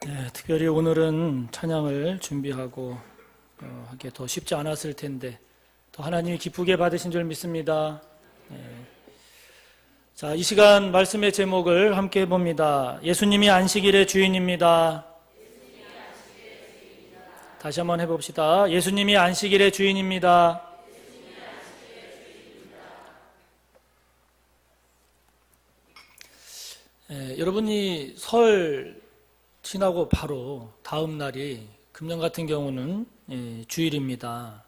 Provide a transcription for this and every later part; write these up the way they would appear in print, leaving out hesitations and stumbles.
네, 특별히 오늘은 찬양을 준비하고 하기에 더 쉽지 않았을 텐데 더 하나님이 기쁘게 받으신 줄 믿습니다. 네. 자, 이 시간 말씀의 제목을 함께 해봅니다. 예수님이 안식일의 주인입니다. 다시 한번 해봅시다. 예수님이 안식일의 주인입니다. 여러분이 설 지나고 바로 다음 날이 금년 같은 경우는 주일입니다.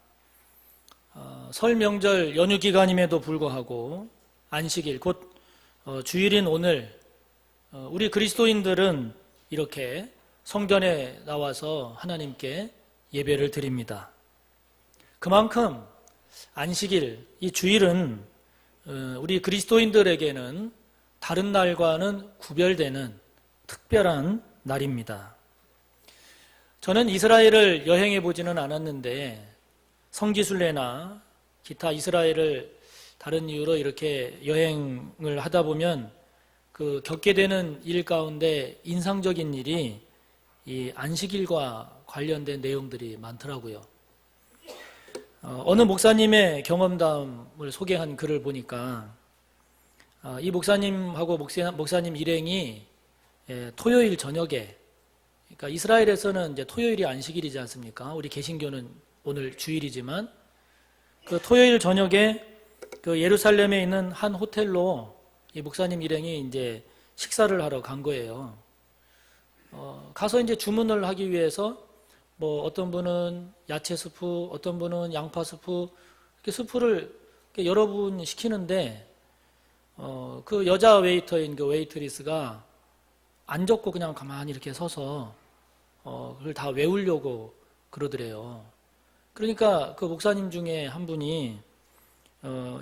설 명절 연휴 기간임에도 불구하고 안식일 곧 주일인 오늘 우리 그리스도인들은 이렇게 성전에 나와서 하나님께 예배를 드립니다. 그만큼 안식일, 이 주일은 우리 그리스도인들에게는 다른 날과는 구별되는 특별한 날입니다. 저는 이스라엘을 여행해 보지는 않았는데 성지순례나 기타 이스라엘을 다른 이유로 이렇게 여행을 하다 보면 그 겪게 되는 일 가운데 인상적인 일이 이 안식일과 관련된 내용들이 많더라고요. 어느 목사님의 경험담을 소개한 글을 보니까 이 목사님하고 목사님 일행이 토요일 저녁에, 그러니까 이스라엘에서는 이제 토요일이 안식일이지 않습니까? 우리 개신교는 오늘 주일이지만 그 토요일 저녁에 그 예루살렘에 있는 한 호텔로 이 목사님 일행이 이제 식사를 하러 간 거예요. 가서 이제 주문을 하기 위해서 뭐 어떤 분은 야채 수프, 어떤 분은 양파 수프, 이렇게 수프를 이렇게 여러 분 시키는데 그 여자 웨이터인 그 웨이트리스가 안 적고 그냥 가만히 이렇게 서서 그걸 다 외우려고 그러더래요. 그러니까 그 목사님 중에 한 분이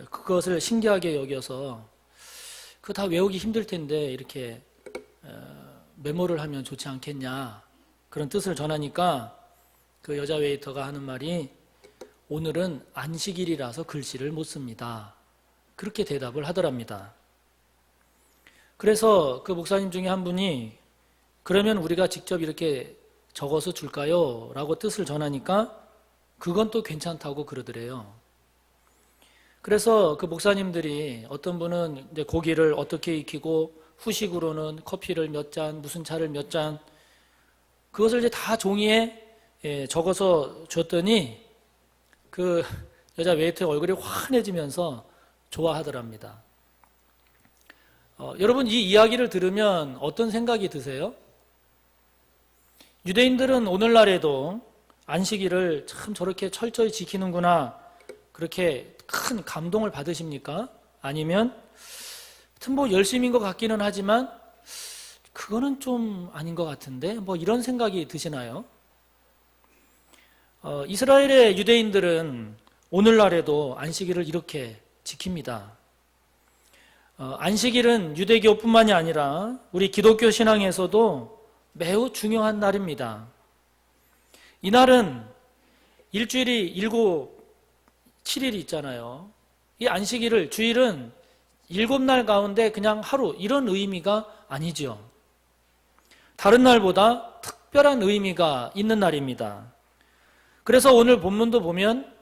그것을 신기하게 여겨서 그거 다 외우기 힘들 텐데 이렇게 메모를 하면 좋지 않겠냐 그런 뜻을 전하니까 그 여자 웨이터가 하는 말이 오늘은 안식일이라서 글씨를 못 씁니다. 그렇게 대답을 하더랍니다. 그래서 그 목사님 중에 한 분이 그러면 우리가 직접 이렇게 적어서 줄까요? 라고 뜻을 전하니까 그건 또 괜찮다고 그러더래요. 그래서 그 목사님들이 어떤 분은 이제 고기를 어떻게 익히고 후식으로는 커피를 몇 잔, 무슨 차를 몇 잔, 그것을 이제 다 종이에 적어서 줬더니 그 여자 웨이터의 얼굴이 환해지면서 좋아하더랍니다. 여러분 이 이야기를 들으면 어떤 생각이 드세요? 유대인들은 오늘날에도 안식일을 참 저렇게 철저히 지키는구나 그렇게 큰 감동을 받으십니까? 아니면 뭐 열심인 것 같기는 하지만 그거는 좀 아닌 것 같은데 뭐 이런 생각이 드시나요? 이스라엘의 유대인들은 오늘날에도 안식일을 이렇게 지킵니다. 안식일은 유대교뿐만이 아니라 우리 기독교 신앙에서도 매우 중요한 날입니다. 이 날은 일주일이 7일이 있잖아요. 이 안식일을, 주일은 7날 가운데 그냥 하루, 이런 의미가 아니죠. 다른 날보다 특별한 의미가 있는 날입니다. 그래서 오늘 본문도 보면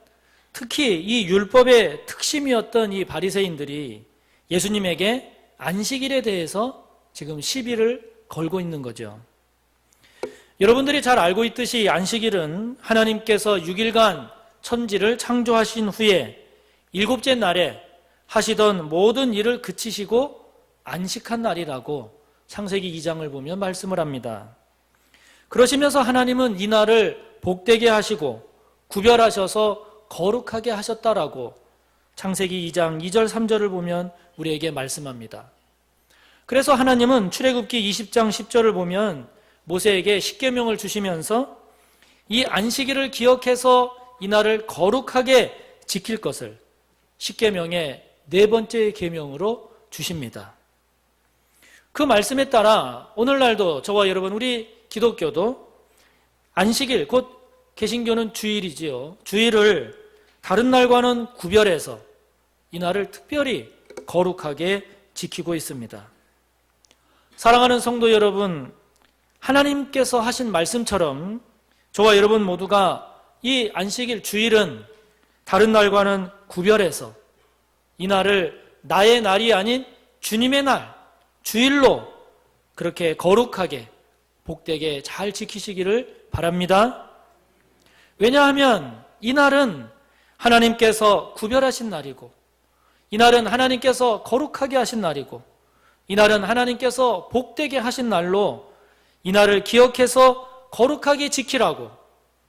특히 이 율법의 특심이었던 이 바리새인들이 예수님에게 안식일에 대해서 지금 시비를 걸고 있는 거죠. 여러분들이 잘 알고 있듯이 안식일은 하나님께서 6일간 천지를 창조하신 후에 7째 날에 하시던 모든 일을 그치시고 안식한 날이라고 창세기 2장을 보면 말씀을 합니다. 그러시면서 하나님은 이 날을 복되게 하시고 구별하셔서 거룩하게 하셨다라고 창세기 2장 2절 3절을 보면 우리에게 말씀합니다. 그래서 하나님은 출애굽기 20장 10절을 보면 모세에게 십계명을 주시면서 이 안식일을 기억해서 이 날을 거룩하게 지킬 것을 십계명의 4번째 계명으로 주십니다. 그 말씀에 따라 오늘날도 저와 여러분 우리 기독교도 안식일 곧 개신교는 주일이지요. 주일을 다른 날과는 구별해서 이 날을 특별히 거룩하게 지키고 있습니다. 사랑하는 성도 여러분, 하나님께서 하신 말씀처럼 저와 여러분 모두가 이 안식일 주일은 다른 날과는 구별해서 이 날을 나의 날이 아닌 주님의 날, 주일로 그렇게 거룩하게 복되게 잘 지키시기를 바랍니다. 왜냐하면 이 날은 하나님께서 구별하신 날이고, 이 날은 하나님께서 거룩하게 하신 날이고, 이 날은 하나님께서 복되게 하신 날로 이 날을 기억해서 거룩하게 지키라고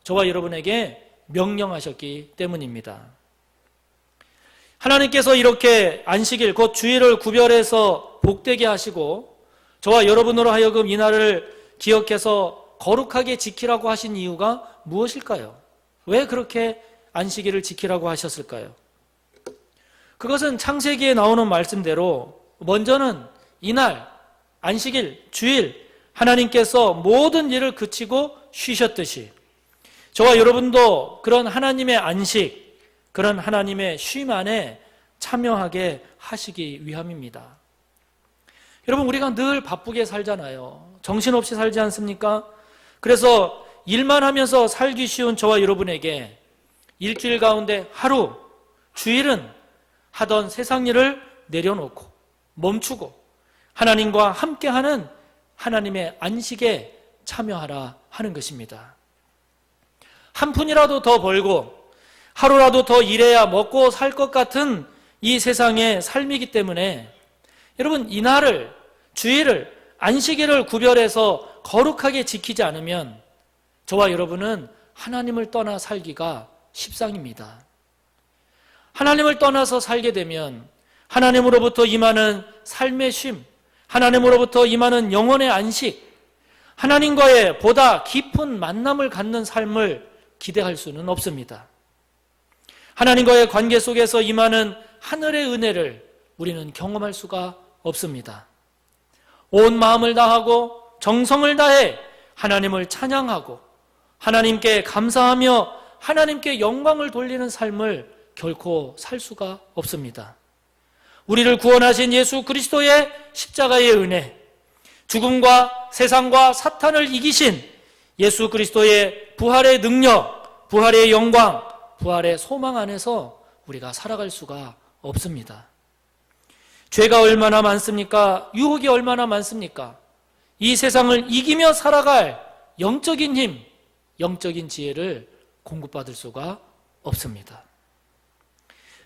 저와 여러분에게 명령하셨기 때문입니다. 하나님께서 이렇게 안식일 곧 주일을 구별해서 복되게 하시고 저와 여러분으로 하여금 이 날을 기억해서 거룩하게 지키라고 하신 이유가 무엇일까요? 왜 그렇게 안식일을 지키라고 하셨을까요? 그것은 창세기에 나오는 말씀대로 먼저는 이날 안식일 주일 하나님께서 모든 일을 그치고 쉬셨듯이 저와 여러분도 그런 하나님의 안식, 그런 하나님의 쉼 안에 참여하게 하시기 위함입니다. 여러분, 우리가 늘 바쁘게 살잖아요. 정신없이 살지 않습니까? 그래서 일만 하면서 살기 쉬운 저와 여러분에게 일주일 가운데 하루, 주일은 하던 세상 일을 내려놓고 멈추고 하나님과 함께하는 하나님의 안식에 참여하라 하는 것입니다. 한 푼이라도 더 벌고 하루라도 더 일해야 먹고 살 것 같은 이 세상의 삶이기 때문에 여러분, 이날을, 주일을, 안식일을 구별해서 거룩하게 지키지 않으면 저와 여러분은 하나님을 떠나 살기가 십상입니다. 하나님을 떠나서 살게 되면 하나님으로부터 임하는 삶의 쉼, 하나님으로부터 임하는 영혼의 안식, 하나님과의 보다 깊은 만남을 갖는 삶을 기대할 수는 없습니다. 하나님과의 관계 속에서 임하는 하늘의 은혜를 우리는 경험할 수가 없습니다. 온 마음을 다하고 정성을 다해 하나님을 찬양하고 하나님께 감사하며 하나님께 영광을 돌리는 삶을 결코 살 수가 없습니다. 우리를 구원하신 예수 그리스도의 십자가의 은혜, 죽음과 세상과 사탄을 이기신 예수 그리스도의 부활의 능력, 부활의 영광, 부활의 소망 안에서 우리가 살아갈 수가 없습니다. 죄가 얼마나 많습니까? 유혹이 얼마나 많습니까? 이 세상을 이기며 살아갈 영적인 힘, 영적인 지혜를 공급받을 수가 없습니다.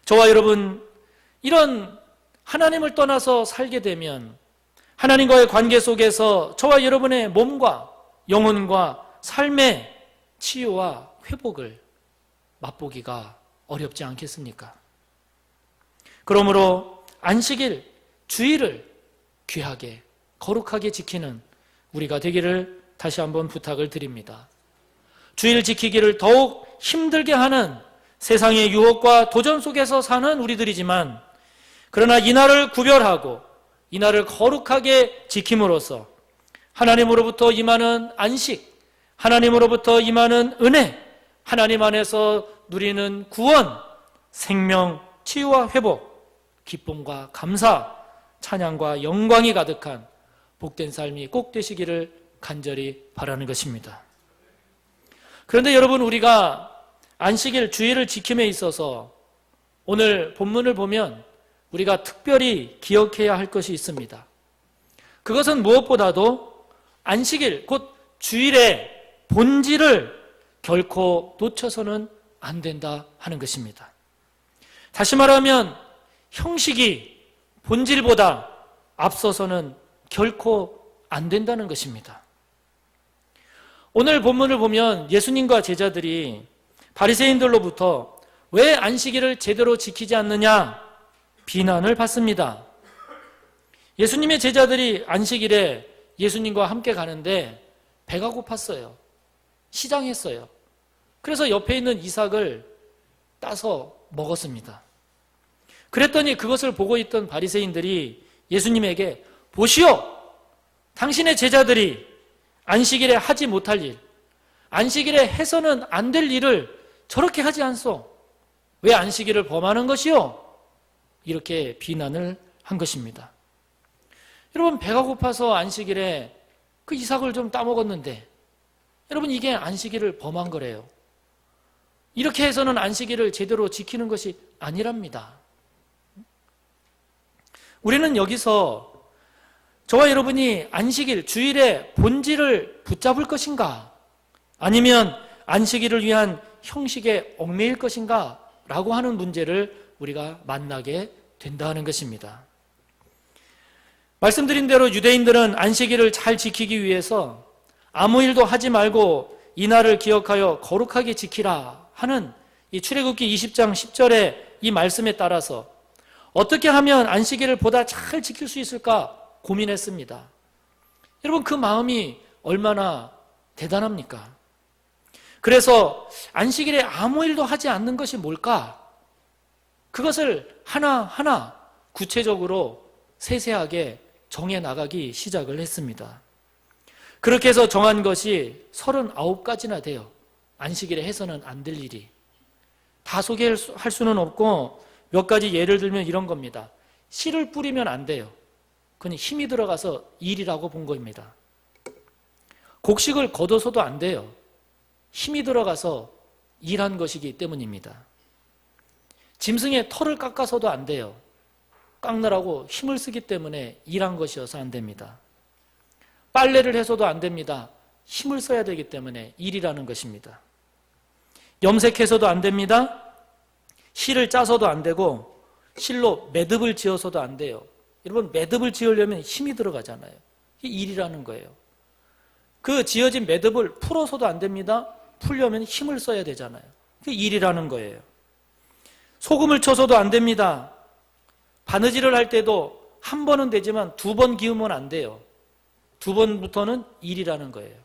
저와 여러분, 이런 하나님을 떠나서 살게 되면 하나님과의 관계 속에서 저와 여러분의 몸과 영혼과 삶의 치유와 회복을 맛보기가 어렵지 않겠습니까? 그러므로 안식일, 주일을 귀하게, 거룩하게 지키는 우리가 되기를 다시 한번 부탁을 드립니다. 주일 지키기를 더욱 힘들게 하는 세상의 유혹과 도전 속에서 사는 우리들이지만 그러나 이날을 구별하고 이날을 거룩하게 지킴으로써 하나님으로부터 임하는 안식, 하나님으로부터 임하는 은혜, 하나님 안에서 누리는 구원, 생명, 치유와 회복, 기쁨과 감사, 찬양과 영광이 가득한 복된 삶이 꼭 되시기를 간절히 바라는 것입니다. 그런데 여러분, 우리가 안식일, 주일을 지킴에 있어서 오늘 본문을 보면 우리가 특별히 기억해야 할 것이 있습니다. 그것은 무엇보다도 안식일, 곧 주일의 본질을 결코 놓쳐서는 안 된다 하는 것입니다. 다시 말하면 형식이 본질보다 앞서서는 결코 안 된다는 것입니다. 오늘 본문을 보면 예수님과 제자들이 바리새인들로부터 왜 안식일을 제대로 지키지 않느냐 비난을 받습니다. 예수님의 제자들이 안식일에 예수님과 함께 가는데 배가 고팠어요. 시장했어요. 그래서 옆에 있는 이삭을 따서 먹었습니다. 그랬더니 그것을 보고 있던 바리새인들이 예수님에게 보시오! 당신의 제자들이 안식일에 하지 못할 일, 안식일에 해서는 안 될 일을 저렇게 하지 않소? 왜 안식일을 범하는 것이요? 이렇게 비난을 한 것입니다. 여러분, 배가 고파서 안식일에 그 이삭을 좀 따먹었는데, 여러분 이게 안식일을 범한 거래요. 이렇게 해서는 안식일을 제대로 지키는 것이 아니랍니다. 우리는 여기서 저와 여러분이 안식일, 주일의 본질을 붙잡을 것인가, 아니면 안식일을 위한 형식에 얽매일 것인가 라고 하는 문제를 우리가 만나게 된다는 것입니다. 말씀드린 대로 유대인들은 안식일을 잘 지키기 위해서 아무 일도 하지 말고 이날을 기억하여 거룩하게 지키라 하는 이 출애굽기 20장 10절의 이 말씀에 따라서 어떻게 하면 안식일을 보다 잘 지킬 수 있을까 고민했습니다. 여러분 그 마음이 얼마나 대단합니까? 그래서 안식일에 아무 일도 하지 않는 것이 뭘까? 그것을 하나하나 구체적으로 세세하게 정해 나가기 시작을 했습니다. 그렇게 해서 정한 것이 39가지나 돼요. 안식일에 해서는 안 될 일이. 다 소개할 수는 없고 몇 가지 예를 들면 이런 겁니다. 씨를 뿌리면 안 돼요. 그건 힘이 들어가서 일이라고 본 겁니다. 곡식을 걷어서도 안 돼요. 힘이 들어가서 일한 것이기 때문입니다. 짐승의 털을 깎아서도 안 돼요. 깎느라고 힘을 쓰기 때문에 일한 것이어서 안 됩니다. 빨래를 해서도 안 됩니다. 힘을 써야 되기 때문에 일이라는 것입니다. 염색해서도 안 됩니다. 실을 짜서도 안 되고 실로 매듭을 지어서도 안 돼요. 여러분 매듭을 지으려면 힘이 들어가잖아요. 이게 일이라는 거예요. 그 지어진 매듭을 풀어서도 안 됩니다. 풀려면 힘을 써야 되잖아요. 그게 일이라는 거예요. 소금을 쳐서도 안 됩니다. 바느질을 할 때도 한 번은 되지만 2번 기우면 안 돼요. 2번부터는 일이라는 거예요.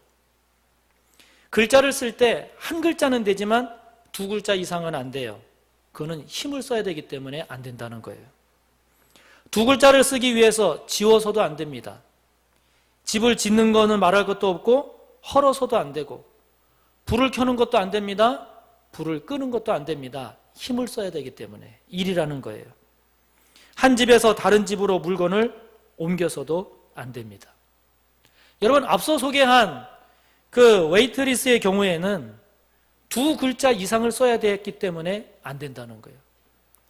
글자를 쓸 때 한 글자는 되지만 2글자 이상은 안 돼요. 그거는 힘을 써야 되기 때문에 안 된다는 거예요. 2글자를 쓰기 위해서 지워서도 안 됩니다. 집을 짓는 거는 말할 것도 없고 헐어서도 안 되고 불을 켜는 것도 안 됩니다. 불을 끄는 것도 안 됩니다. 힘을 써야 되기 때문에 일이라는 거예요. 한 집에서 다른 집으로 물건을 옮겨서도 안 됩니다. 여러분 앞서 소개한 그 웨이트리스의 경우에는 2글자 이상을 써야 됐기 때문에 안 된다는 거예요.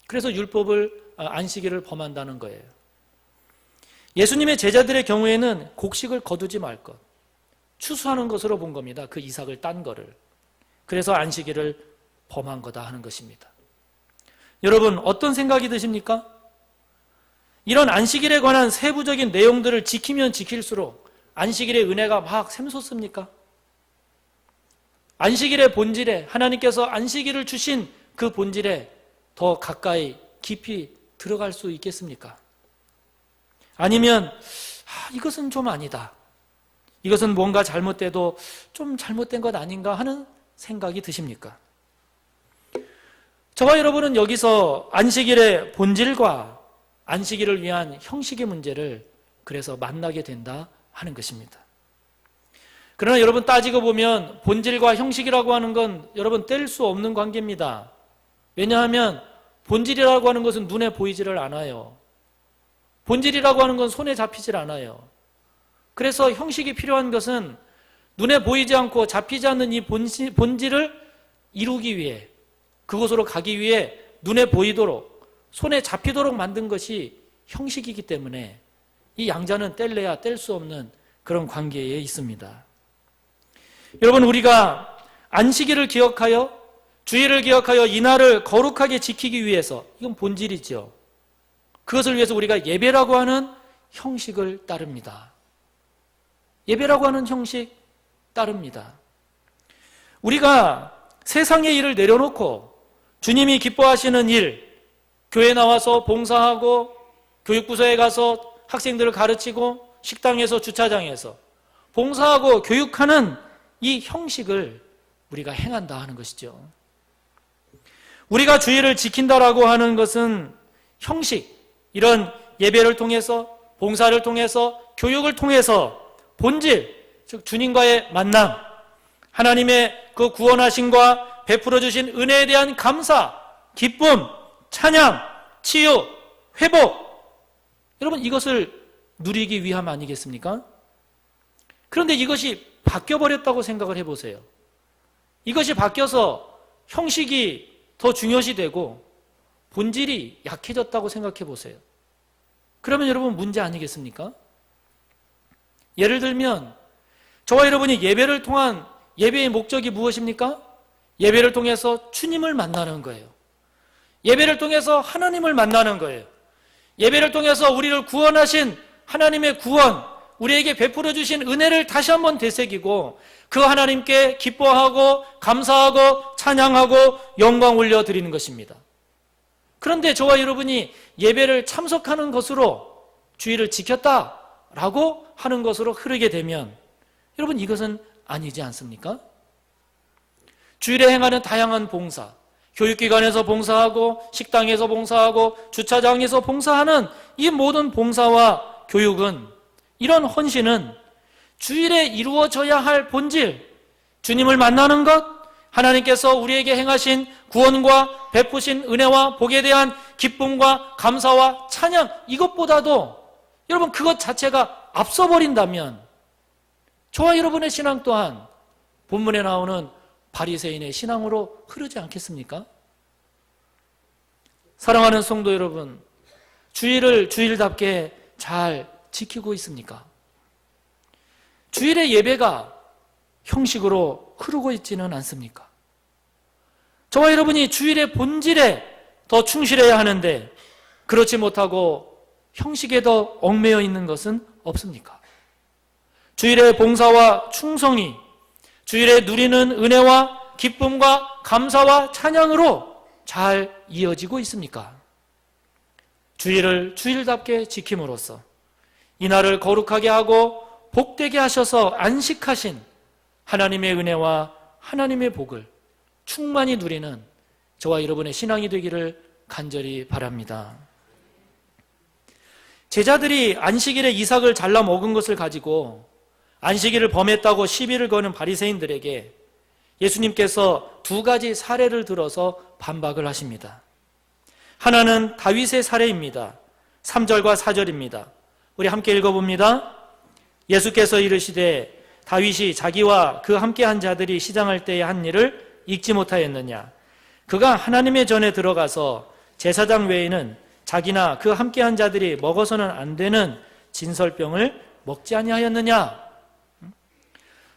그래서 안식일을 범한다는 거예요. 예수님의 제자들의 경우에는 곡식을 거두지 말 것, 추수하는 것으로 본 겁니다. 그 이삭을 딴 거를. 그래서 안식일을 범한 거다 하는 것입니다. 여러분 어떤 생각이 드십니까? 이런 안식일에 관한 세부적인 내용들을 지키면 지킬수록 안식일의 은혜가 막 샘솟습니까? 안식일의 본질에, 하나님께서 안식일을 주신 그 본질에 더 가까이 깊이 들어갈 수 있겠습니까? 아니면 이것은 좀 아니다. 이것은 뭔가 잘못돼도 좀 잘못된 것 아닌가 하는 생각이 드십니까? 저와 여러분은 여기서 안식일의 본질과 안식일을 위한 형식의 문제를 그래서 만나게 된다 하는 것입니다. 그러나 여러분 따지고 보면 본질과 형식이라고 하는 건 여러분 뗄 수 없는 관계입니다. 왜냐하면 본질이라고 하는 것은 눈에 보이지를 않아요. 본질이라고 하는 건 손에 잡히질 않아요. 그래서 형식이 필요한 것은 눈에 보이지 않고 잡히지 않는 이 본질을 이루기 위해, 그곳으로 가기 위해 눈에 보이도록 손에 잡히도록 만든 것이 형식이기 때문에 이 양자는 뗄래야 뗄 수 없는 그런 관계에 있습니다. 여러분 우리가 안식일을 기억하여 주일을 기억하여 이날을 거룩하게 지키기 위해서, 이건 본질이죠. 그것을 위해서 우리가 예배라고 하는 형식을 따릅니다. 예배라고 하는 형식 따릅니다. 우리가 세상의 일을 내려놓고 주님이 기뻐하시는 일, 교회 나와서 봉사하고 교육부서에 가서 학생들을 가르치고 식당에서 주차장에서 봉사하고 교육하는 이 형식을 우리가 행한다 하는 것이죠. 우리가 주일을 지킨다라고 하는 것은 형식, 이런 예배를 통해서, 봉사를 통해서, 교육을 통해서 본질, 즉 주님과의 만남, 하나님의 그 구원하심과 베풀어 주신 은혜에 대한 감사, 기쁨, 찬양, 치유, 회복, 여러분 이것을 누리기 위함 아니겠습니까? 그런데 이것이 바뀌어버렸다고 생각을 해보세요. 이것이 바뀌어서 형식이 더 중요시되고 본질이 약해졌다고 생각해 보세요. 그러면 여러분 문제 아니겠습니까? 예를 들면 저와 여러분이 예배를 통한 예배의 목적이 무엇입니까? 예배를 통해서 주님을 만나는 거예요. 예배를 통해서 하나님을 만나는 거예요. 예배를 통해서 우리를 구원하신 하나님의 구원, 우리에게 베풀어 주신 은혜를 다시 한번 되새기고 그 하나님께 기뻐하고 감사하고 찬양하고 영광 올려드리는 것입니다. 그런데 저와 여러분이 예배를 참석하는 것으로 주의를 지켰다라고 하는 것으로 흐르게 되면 여러분 이것은 아니지 않습니까? 주일에 행하는 다양한 봉사, 교육기관에서 봉사하고 식당에서 봉사하고 주차장에서 봉사하는 이 모든 봉사와 교육은 이런 헌신은 주일에 이루어져야 할 본질, 주님을 만나는 것, 하나님께서 우리에게 행하신 구원과 베푸신 은혜와 복에 대한 기쁨과 감사와 찬양, 이것보다도 여러분 그것 자체가 앞서버린다면 저와 여러분의 신앙 또한 본문에 나오는 바리새인의 신앙으로 흐르지 않겠습니까? 사랑하는 성도 여러분, 주일을 주일답게 잘 지키고 있습니까? 주일의 예배가 형식으로 흐르고 있지는 않습니까? 저와 여러분이 주일의 본질에 더 충실해야 하는데 그렇지 못하고 형식에 더 얽매여 있는 것은 없습니까? 주일의 봉사와 충성이 주일에 누리는 은혜와 기쁨과 감사와 찬양으로 잘 이어지고 있습니까? 주일을 주일답게 지킴으로써 이날을 거룩하게 하고 복되게 하셔서 안식하신 하나님의 은혜와 하나님의 복을 충만히 누리는 저와 여러분의 신앙이 되기를 간절히 바랍니다. 제자들이 안식일에 이삭을 잘라 먹은 것을 가지고 안식일을 범했다고 시비를 거는 바리새인들에게 예수님께서 두 가지 사례를 들어서 반박을 하십니다. 하나는 다윗의 사례입니다. 3절과 4절입니다. 우리 함께 읽어봅니다. 예수께서 이르시되 다윗이 자기와 그 함께한 자들이 시장할 때에 한 일을 읽지 못하였느냐? 그가 하나님의 전에 들어가서 제사장 외에는 자기나 그 함께한 자들이 먹어서는 안 되는 진설병을 먹지 아니하였느냐?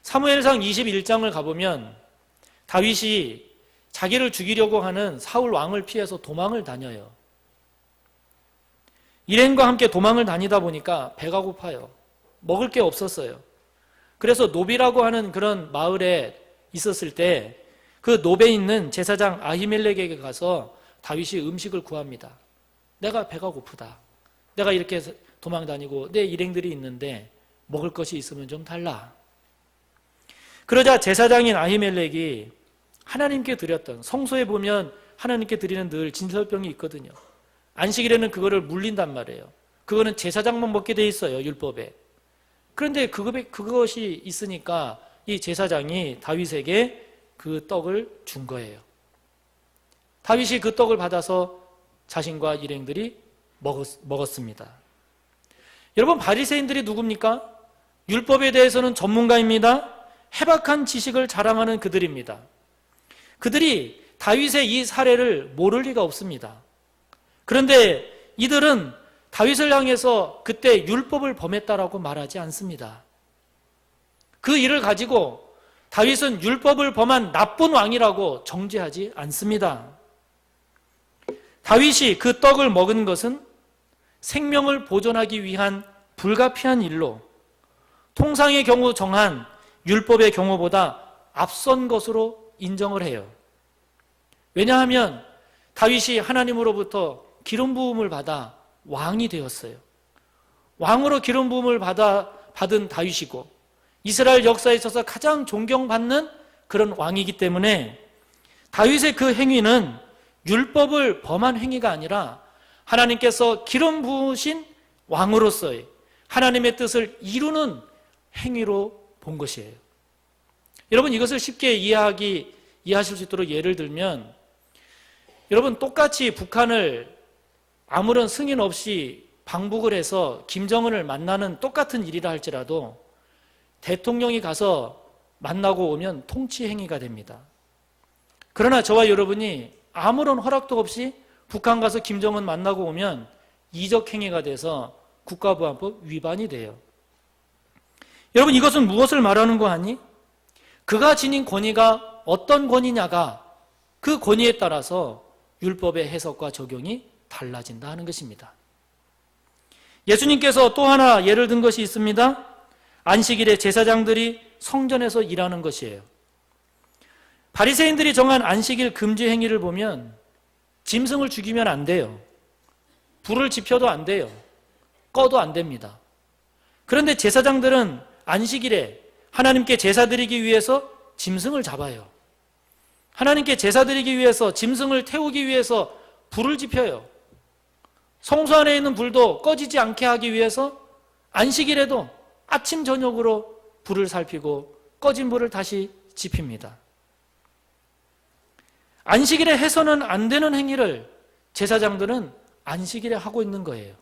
사무엘상 21장을 가보면 다윗이 자기를 죽이려고 하는 사울 왕을 피해서 도망을 다녀요. 일행과 함께 도망을 다니다 보니까 배가 고파요. 먹을 게 없었어요. 그래서 노비라고 하는 그런 마을에 있었을 때 그 노베에 있는 제사장 아히멜렉에게 가서 다윗이 음식을 구합니다. 내가 배가 고프다. 내가 이렇게 도망 다니고 내 일행들이 있는데 먹을 것이 있으면 좀 달라. 그러자 제사장인 아히멜렉이 하나님께 드렸던, 성소에 보면 하나님께 드리는 늘 진설병이 있거든요. 안식일에는 그거를 물린단 말이에요. 그거는 제사장만 먹게 돼 있어요, 율법에. 그런데 그것이 있으니까 이 제사장이 다윗에게 그 떡을 준 거예요. 다윗이 그 떡을 받아서 자신과 일행들이 먹었습니다. 여러분, 바리새인들이 누굽니까? 율법에 대해서는 전문가입니다. 해박한 지식을 자랑하는 그들입니다. 그들이 다윗의 이 사례를 모를 리가 없습니다. 그런데 이들은 다윗을 향해서 그때 율법을 범했다라고 말하지 않습니다. 그 일을 가지고 다윗은 율법을 범한 나쁜 왕이라고 정죄하지 않습니다. 다윗이 그 떡을 먹은 것은 생명을 보존하기 위한 불가피한 일로 통상의 경우 정한 율법의 경우보다 앞선 것으로 인정을 해요. 왜냐하면 다윗이 하나님으로부터 기름 부음을 받아 왕이 되었어요. 왕으로 기름 부음을 받은 다윗이고 이스라엘 역사에 있어서 가장 존경받는 그런 왕이기 때문에 다윗의 그 행위는 율법을 범한 행위가 아니라 하나님께서 기름 부으신 왕으로서의 하나님의 뜻을 이루는 행위로 본 것이에요. 여러분, 이것을 쉽게 이해하실 수 있도록 예를 들면, 여러분, 똑같이 북한을 아무런 승인 없이 방북을 해서 김정은을 만나는 똑같은 일이라 할지라도 대통령이 가서 만나고 오면 통치 행위가 됩니다. 그러나 저와 여러분이 아무런 허락도 없이 북한 가서 김정은 만나고 오면 이적 행위가 돼서 국가보안법 위반이 돼요. 여러분, 이것은 무엇을 말하는 거 아니? 그가 지닌 권위가 어떤 권위냐가 그 권위에 따라서 율법의 해석과 적용이 달라진다 하는 것입니다. 예수님께서 또 하나 예를 든 것이 있습니다. 안식일에 제사장들이 성전에서 일하는 것이에요. 바리새인들이 정한 안식일 금지 행위를 보면 짐승을 죽이면 안 돼요. 불을 지펴도 안 돼요. 꺼도 안 됩니다. 그런데 제사장들은 안식일에 하나님께 제사 드리기 위해서 짐승을 잡아요. 하나님께 제사 드리기 위해서 짐승을 태우기 위해서 불을 지펴요. 성소 안에 있는 불도 꺼지지 않게 하기 위해서 안식일에도 아침 저녁으로 불을 살피고 꺼진 불을 다시 지핍니다. 안식일에 해서는 안 되는 행위를 제사장들은 안식일에 하고 있는 거예요.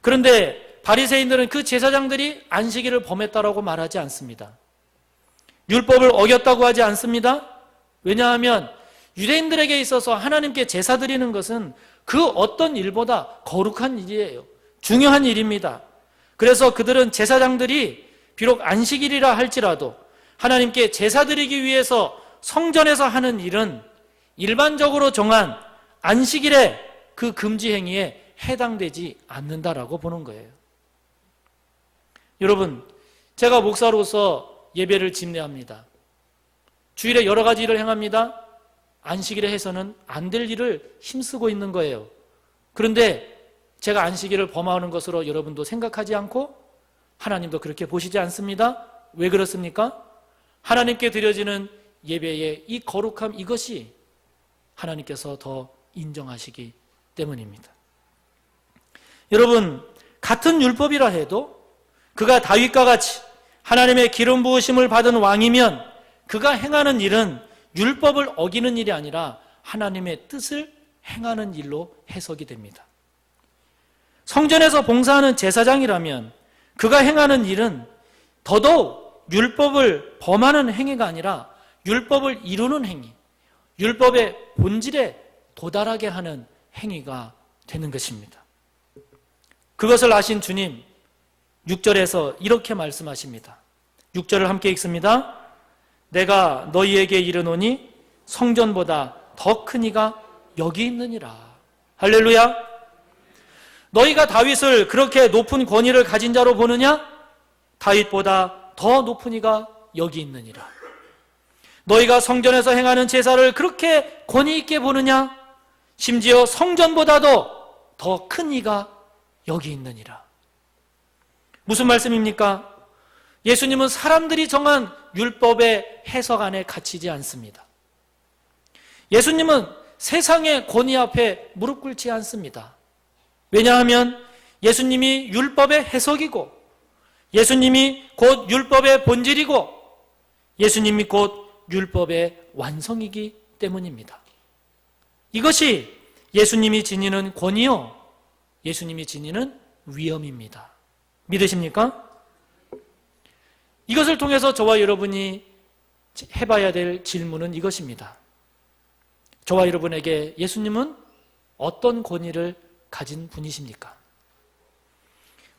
그런데 바리새인들은 그 제사장들이 안식일을 범했다라고 말하지 않습니다. 율법을 어겼다고 하지 않습니다. 왜냐하면 유대인들에게 있어서 하나님께 제사 드리는 것은 그 어떤 일보다 거룩한 일이에요. 중요한 일입니다. 그래서 그들은 제사장들이 비록 안식일이라 할지라도 하나님께 제사 드리기 위해서 성전에서 하는 일은 일반적으로 정한 안식일의 그 금지 행위에 해당되지 않는다라고 보는 거예요. 여러분, 제가 목사로서 예배를 집례합니다. 주일에 여러 가지 일을 행합니다. 안식일에 해서는 안 될 일을 힘쓰고 있는 거예요. 그런데 제가 안식일을 범하는 것으로 여러분도 생각하지 않고 하나님도 그렇게 보시지 않습니다. 왜 그렇습니까? 하나님께 드려지는 예배의 이 거룩함, 이것이 하나님께서 더 인정하시기 때문입니다. 여러분, 같은 율법이라 해도 그가 다윗과 같이 하나님의 기름 부으심을 받은 왕이면 그가 행하는 일은 율법을 어기는 일이 아니라 하나님의 뜻을 행하는 일로 해석이 됩니다. 성전에서 봉사하는 제사장이라면 그가 행하는 일은 더더욱 율법을 범하는 행위가 아니라 율법을 이루는 행위, 율법의 본질에 도달하게 하는 행위가 되는 것입니다. 그것을 아신 주님 6절에서 이렇게 말씀하십니다. 6절을 함께 읽습니다. 내가 너희에게 이르노니 성전보다 더 큰 이가 여기 있느니라. 할렐루야. 너희가 다윗을 그렇게 높은 권위를 가진 자로 보느냐? 다윗보다 더 높은 이가 여기 있느니라. 너희가 성전에서 행하는 제사를 그렇게 권위 있게 보느냐? 심지어 성전보다도 더 큰 이가 여기 있느니라. 무슨 말씀입니까? 예수님은 사람들이 정한 율법의 해석 안에 갇히지 않습니다. 예수님은 세상의 권위 앞에 무릎 꿇지 않습니다. 왜냐하면 예수님이 율법의 해석이고 예수님이 곧 율법의 본질이고 예수님이 곧 율법의 완성이기 때문입니다. 이것이 예수님이 지니는 권위요, 예수님이 지니는 위엄입니다. 믿으십니까? 이것을 통해서 저와 여러분이 해봐야 될 질문은 이것입니다. 저와 여러분에게 예수님은 어떤 권위를 가진 분이십니까?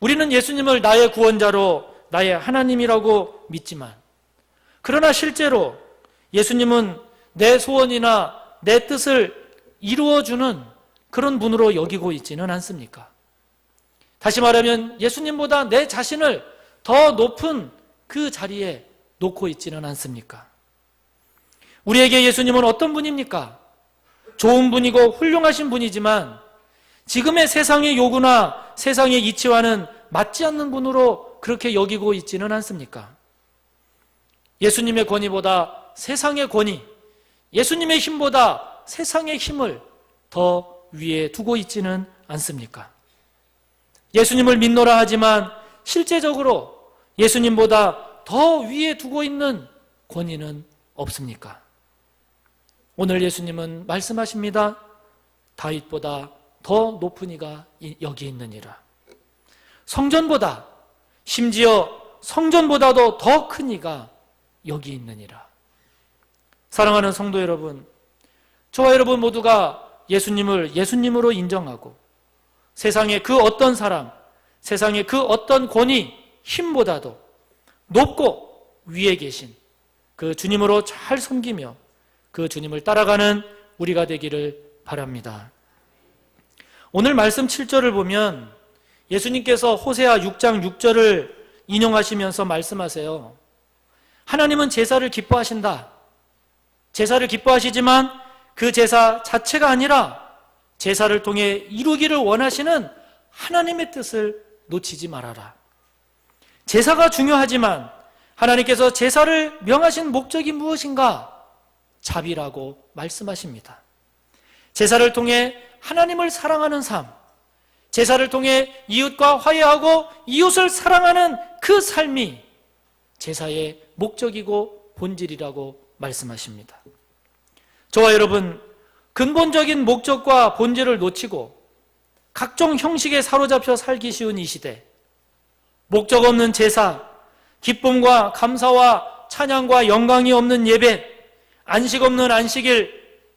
우리는 예수님을 나의 구원자로 나의 하나님이라고 믿지만 그러나 실제로 예수님은 내 소원이나 내 뜻을 이루어주는 그런 분으로 여기고 있지는 않습니까? 다시 말하면 예수님보다 내 자신을 더 높은 그 자리에 놓고 있지는 않습니까? 우리에게 예수님은 어떤 분입니까? 좋은 분이고 훌륭하신 분이지만 지금의 세상의 요구나 세상의 이치와는 맞지 않는 분으로 그렇게 여기고 있지는 않습니까? 예수님의 권위보다 세상의 권위, 예수님의 힘보다 세상의 힘을 더 위에 두고 있지는 않습니까? 예수님을 믿노라 하지만 실제적으로 예수님보다 더 위에 두고 있는 권위는 없습니까? 오늘 예수님은 말씀하십니다. 다윗보다 더 높은 이가 여기 있느니라. 성전보다 심지어 성전보다도 더 큰 이가 여기 있느니라. 사랑하는 성도 여러분, 저와 여러분 모두가 예수님을 예수님으로 인정하고 세상의 그 어떤 사람, 세상의 그 어떤 권위, 힘보다도 높고 위에 계신 그 주님으로 잘 섬기며 그 주님을 따라가는 우리가 되기를 바랍니다. 오늘 말씀 7절을 보면 예수님께서 호세아 6장 6절을 인용하시면서 말씀하세요. 하나님은 제사를 기뻐하신다. 제사를 기뻐하시지만 그 제사 자체가 아니라 제사를 통해 이루기를 원하시는 하나님의 뜻을 놓치지 말아라. 제사가 중요하지만 하나님께서 제사를 명하신 목적이 무엇인가? 자비라고 말씀하십니다. 제사를 통해 하나님을 사랑하는 삶, 제사를 통해 이웃과 화해하고 이웃을 사랑하는 그 삶이 제사의 목적이고 본질이라고 말씀하십니다. 저와 여러분, 근본적인 목적과 본질을 놓치고 각종 형식에 사로잡혀 살기 쉬운 이 시대, 목적 없는 제사, 기쁨과 감사와 찬양과 영광이 없는 예배, 안식 없는 안식일,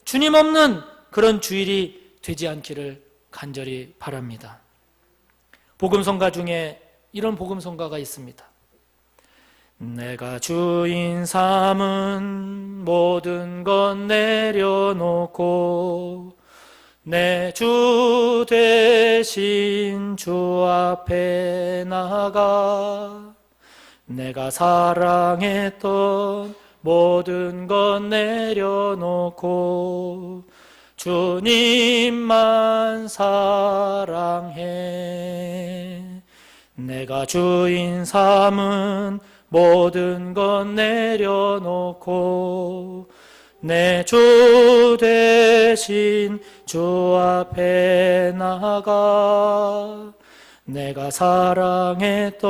주님 없는 그런 주일이 되지 않기를 간절히 바랍니다. 복음성가 중에 이런 복음성가가 있습니다. 내가 주인 삼은 모든 것 내려놓고 내 주 대신 주 앞에 나가 내가 사랑했던 모든 것 내려놓고 주님만 사랑해 내가 주인 삼은 모든 것 내려놓고 내 주 대신 주 앞에 나가 내가 사랑했던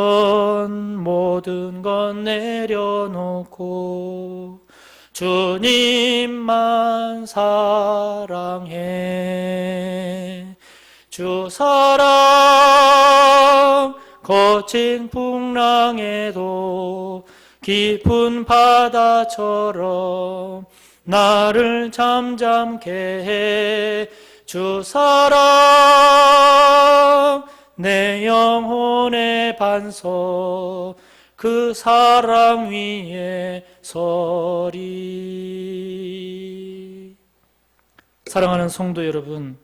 모든 것 내려놓고 주님만 사랑해 주 사랑 거친 풍랑에도 깊은 바다처럼 나를 잠잠케 해 주 사랑 내 영혼의 반석 그 사랑 위에 서리. 사랑하는 성도 여러분,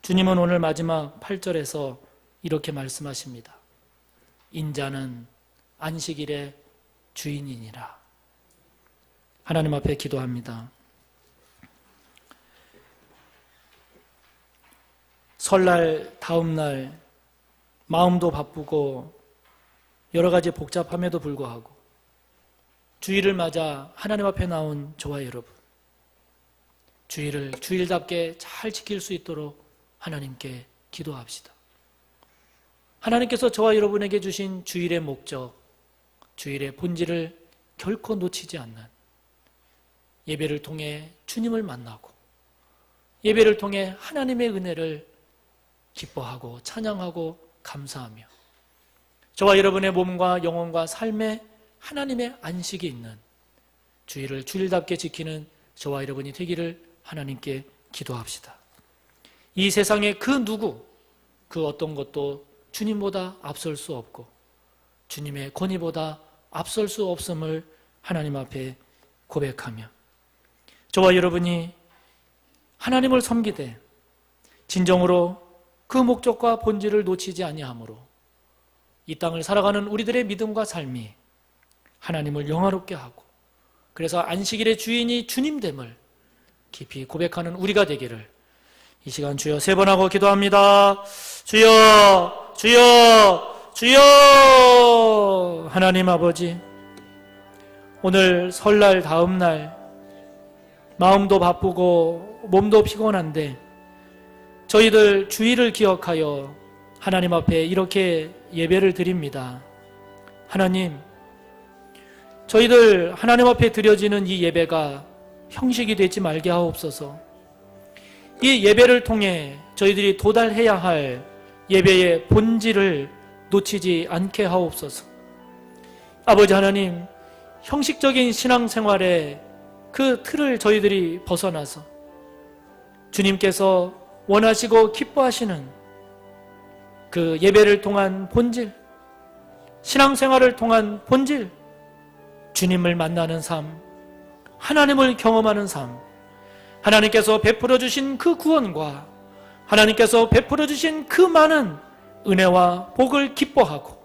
주님은 오늘 마지막 8절에서 이렇게 말씀하십니다. 인자는 안식일의 주인이니라. 하나님 앞에 기도합니다. 설날 다음 날 마음도 바쁘고 여러 가지 복잡함에도 불구하고 주일을 맞아 하나님 앞에 나온 저와 여러분, 주일을 주일답게 잘 지킬 수 있도록 하나님께 기도합시다. 하나님께서 저와 여러분에게 주신 주일의 목적, 주일의 본질을 결코 놓치지 않는 예배를 통해 주님을 만나고 예배를 통해 하나님의 은혜를 기뻐하고 찬양하고 감사하며 저와 여러분의 몸과 영혼과 삶에 하나님의 안식이 있는 주일을 주일답게 지키는 저와 여러분이 되기를 하나님께 기도합시다. 이 세상의 그 누구, 그 어떤 것도 주님보다 앞설 수 없고 주님의 권위보다 앞설 수 없음을 하나님 앞에 고백하며 저와 여러분이 하나님을 섬기되 진정으로 그 목적과 본질을 놓치지 아니하므로 이 땅을 살아가는 우리들의 믿음과 삶이 하나님을 영화롭게 하고 그래서 안식일의 주인이 주님됨을 깊이 고백하는 우리가 되기를 이 시간 주여 3번 하고 기도합니다. 주여 주여 주여. 하나님 아버지, 오늘 설날 다음 날 마음도 바쁘고 몸도 피곤한데 저희들 주일을 기억하여 하나님 앞에 이렇게 예배를 드립니다. 하나님, 저희들 하나님 앞에 드려지는 이 예배가 형식이 되지 말게 하옵소서. 이 예배를 통해 저희들이 도달해야 할 예배의 본질을 놓치지 않게 하옵소서. 아버지 하나님, 형식적인 신앙생활의 그 틀을 저희들이 벗어나서 주님께서 원하시고 기뻐하시는 그 예배를 통한 본질, 신앙생활을 통한 본질, 주님을 만나는 삶, 하나님을 경험하는 삶, 하나님께서 베풀어 주신 그 구원과 하나님께서 베풀어 주신 그 많은 은혜와 복을 기뻐하고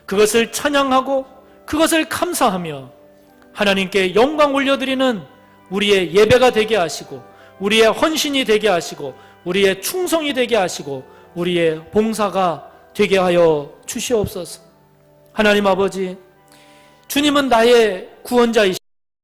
그것을 찬양하고 그것을 감사하며 하나님께 영광 올려드리는 우리의 예배가 되게 하시고 우리의 헌신이 되게 하시고 우리의 충성이 되게 하시고 우리의 봉사가 되게 하여 주시옵소서. 하나님 아버지, 주님은 나의 구원자이시고